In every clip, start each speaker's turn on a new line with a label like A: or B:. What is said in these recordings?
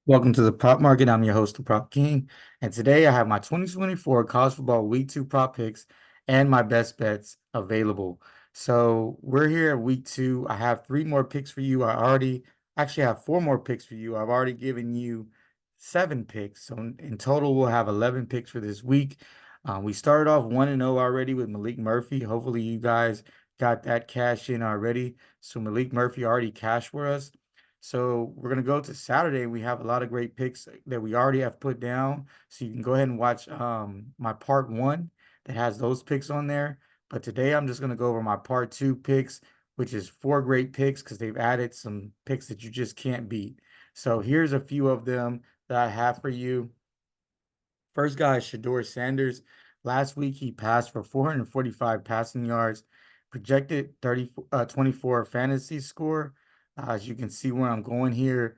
A: Welcome to the Prop Market. I'm your host, the Prop King, and today I have my 2024 college football week 2 prop picks and my best bets available. So we're here at week 2. I have 3 more picks for you. I already actually have 4 more picks for you. I've already given you 7 picks. So in total, we'll have 11 picks for this week. We started off 1-0 already with Malik Murphy. Hopefully, you guys got that cash in already. So Malik Murphy already cashed for us. So we're gonna go to Saturday. We have a lot of great picks that we already have put down. So you can go ahead and watch my part one that has those picks on there. But today I'm just gonna go over my part two picks, which is 4 great picks because they've added some picks that you just can't beat. So here's a few of them that I have for you. First guy is Shedeur Sanders. Last week he passed for 445 passing yards, projected 24 fantasy score. As you can see where I'm going here,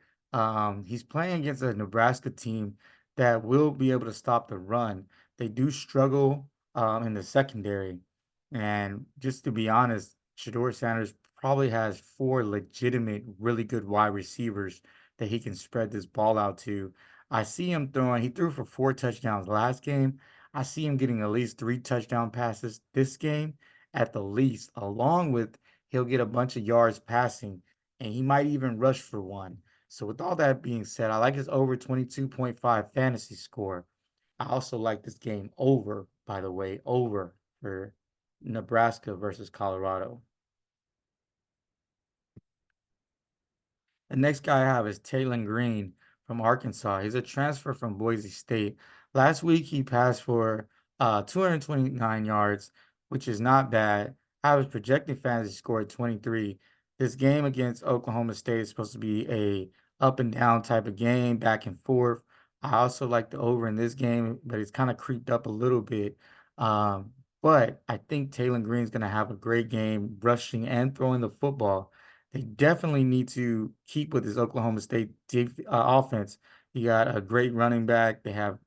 A: he's playing against a Nebraska team that will be able to stop the run. They do struggle in the secondary. And just to be honest, Shedeur Sanders probably has 4 legitimate, really good wide receivers that he can spread this ball out to. I see him throwing, he threw for 4 touchdowns last game. I see him getting at least 3 touchdown passes this game at the least, along with he'll get a bunch of yards passing and he might even rush for one. So with all that being said, I like his over 22.5 fantasy score. I also like this game over, by the way, over for Nebraska versus Colorado. The next guy I have is Taylon Green from Arkansas. He's a transfer from Boise State. Last week he passed for 229 yards, which is not bad. I was projecting fantasy score at 23. This game against Oklahoma State is supposed to be a up and down type of game, back and forth. I also like the over in this game, but it's kind of creeped up a little bit. Um, but I think Taylon Green's going to have a great game rushing and throwing the football. They definitely need to keep with this Oklahoma State offense. You got a great running back. They have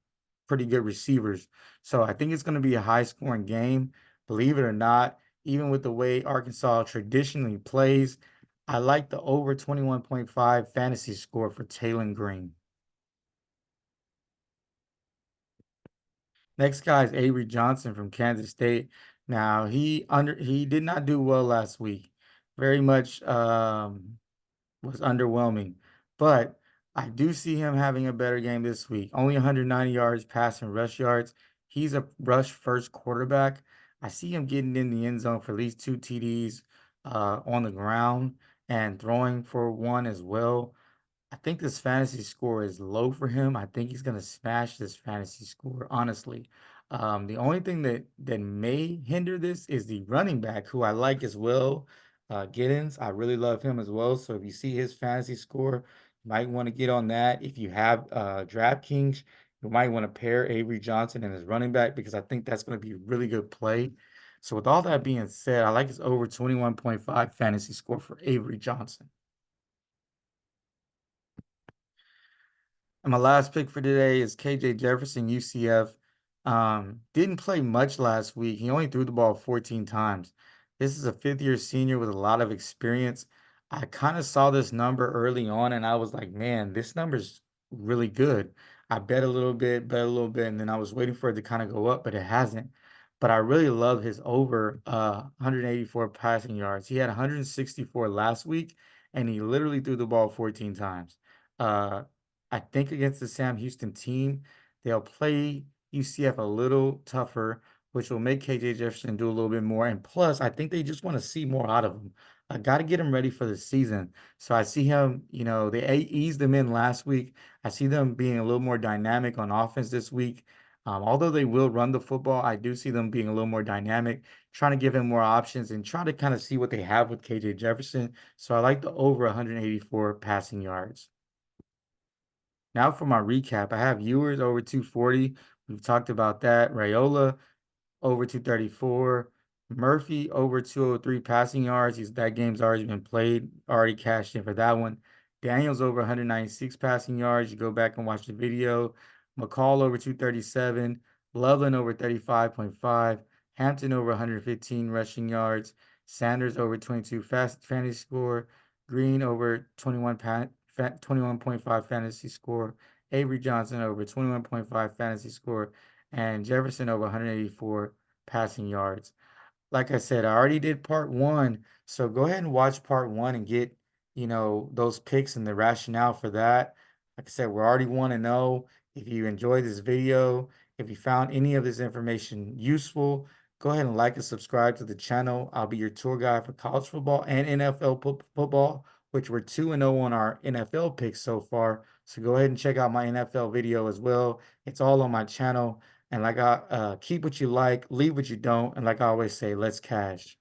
A: pretty good receivers. So I think it's going to be a high scoring game. Believe it or not, even with the way Arkansas traditionally plays, I like the over 21.5 fantasy score for Taylon Green. Next guy is Avery Johnson from Kansas State. Now he did not do well last week. Very much was underwhelming. But I do see him having a better game this week. Only 190 yards passing rush yards. He's a rush first quarterback. I see him getting in the end zone for at least 2 TDs on the ground and throwing for one as well. I think this fantasy score is low for him. I think he's gonna smash this fantasy score, honestly. The only thing that may hinder this is the running back, who I like as well, Giddens. I really love him as well. So if you see his fantasy score, you might want to get on that. If you have DraftKings, you might want to pair Avery Johnson and his running back because I think that's going to be a really good play. So with all that being said, I like his over 21.5 fantasy score for Avery Johnson. And my last pick for today is KJ Jefferson, UCF. Didn't play much last week. He only threw the ball 14 times. This is a fifth-year senior with a lot of experience. I kind of saw this number early on and I was like, man, this number's really good. I bet a little bit, and then I was waiting for it to kind of go up, but it hasn't. But I really love his over 184 passing yards. He had 164 last week, and he literally threw the ball 14 times. Uh, I think against the Sam Houston team, they'll play UCF a little tougher, which will make KJ Jefferson do a little bit more. And plus, I think they just want to see more out of him. I got to get him ready for the season. So I see him, they eased them in last week. I see them being a little more dynamic on offense this week. Although they will run the football, I do see them being a little more dynamic, trying to give him more options and try to kind of see what they have with KJ Jefferson. So I like the over 184 passing yards. Now for my recap, I have Ewers over 240. We've talked about that. Rayola over 234. Murphy over 203 passing yards. That game's already been played, already cashed in for that one. Daniels over 196 passing yards. You go back and watch the video. McCall over 237. Loveland over 35.5. Hampton over 115 rushing yards. Sanders over 22 fantasy score. Green over 21 21.5 fantasy score, Avery Johnson over 21.5 fantasy score, and Jefferson over 184 passing yards. Like I said, I already did part one, so go ahead and watch part one and get, those picks and the rationale for that. Like I said, we're already want to know if you enjoyed this video, if you found any of this information useful, go ahead and like and subscribe to the channel. I'll be your tour guide for college football and NFL football, which we're 2-0 on our NFL picks so far. So go ahead and check out my NFL video as well. It's all on my channel. And like I keep what you like, leave what you don't. And like I always say, let's cash.